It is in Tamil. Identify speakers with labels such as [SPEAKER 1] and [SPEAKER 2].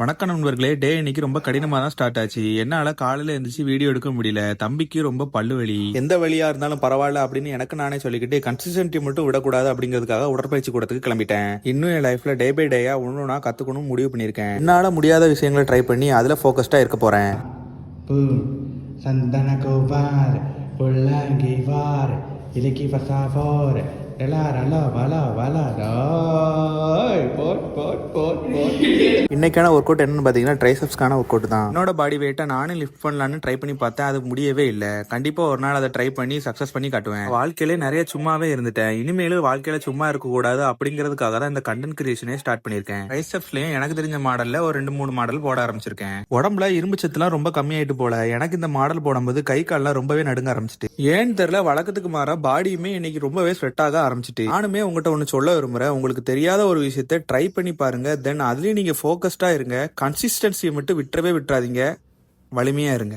[SPEAKER 1] வணக்கம் நண்பர்களே. டே இன்னைக்கு ரொம்ப கடினமா தான் ஸ்டார்ட் ஆச்சு. என்னால காலையில எந்திரிச்சு வீடியோ எடுக்க முடியல. தம்பிக்கு ரொம்ப பல்லு வலி. எந்த வழியா இருந்தாலும் பரவாயில்ல அப்படின்னு எனக்கு நானே சொல்லிக்கிட்டு கன்சிஸ்டன்சி மட்டும் விடக்கூடாது அப்படிங்கிறதுக்காக உடற்பயிற்சி கூடத்துக்கு கிளம்பிட்டேன். இன்னும் என் லைஃப்ல டே பை டேயா ஒன்னுனா கத்துக்கணும் முடிவு பண்ணிருக்கேன். என்னால முடியாத விஷயங்களை ட்ரை பண்ணி அதுல போக்கஸ்டா இருக்க போறேன்.
[SPEAKER 2] சந்தன கோபார் பொல்லாங்கி வார் இலக்கி பசாவோர்
[SPEAKER 1] இன்னைக்கான ஒர்க் அவுட் என்னன்னு பாத்தீங்கன்னா ட்ரைசெப்ஸ்க்கான ஒர்க் அவுட் தான். என்னோட பாடி வெயிட்டை நானும் லிஃப்ட் பண்ணலான்னு ட்ரை பண்ணி பார்த்தேன். அது முடியவே இல்லை. கண்டிப்பா ஒரு நாள் அதை ட்ரை பண்ணி சக்சஸ் பண்ணி காட்டுவேன். வாழ்க்கையில நிறைய சும்மாவே இருந்துட்டேன். இனிமேலும் வாழ்க்கையில சும்மா இருக்க கூடாது அப்படிங்கிறதுக்காக தான் இந்த கண்டென்ட் கிரியேஷனே ஸ்டார்ட் பண்ணிருக்கேன். ட்ரைசெப்ஸ்லயும் எனக்கு தெரிஞ்ச மாடல்ல ஒரு 2-3 மாடல் போட ஆரம்பிச்சிருக்கேன். உடம்புல இரும்பு சத்துலாம் ரொம்ப கம்மியாயிட்டு போல. எனக்கு இந்த மாடல் போடும்போது கை கால்லாம் ரொம்பவே நடுங்க ஆரம்பிச்சிட்டு. ஏன்னு தெரியல, வழக்கத்துக்கு மாறா பாடியுமே இன்னைக்கு ரொம்பவே ஸ்வெட் ஆக ஆரம்பிச்சிட்டு. நானுமே உங்ககிட்ட ஒண்ணு சொல்ல விரும்புறேன். உங்களுக்கு தெரியாத ஒரு விஷயத்த ட்ரை பண்ணி பாருங்க. தென் அதுலயும் நீங்க போக்கஸ்டா இருங்க. கன்சிஸ்டன்சியை மட்டும் விட்டுறவே விட்டுறாதீங்க. வலிமையா இருங்க.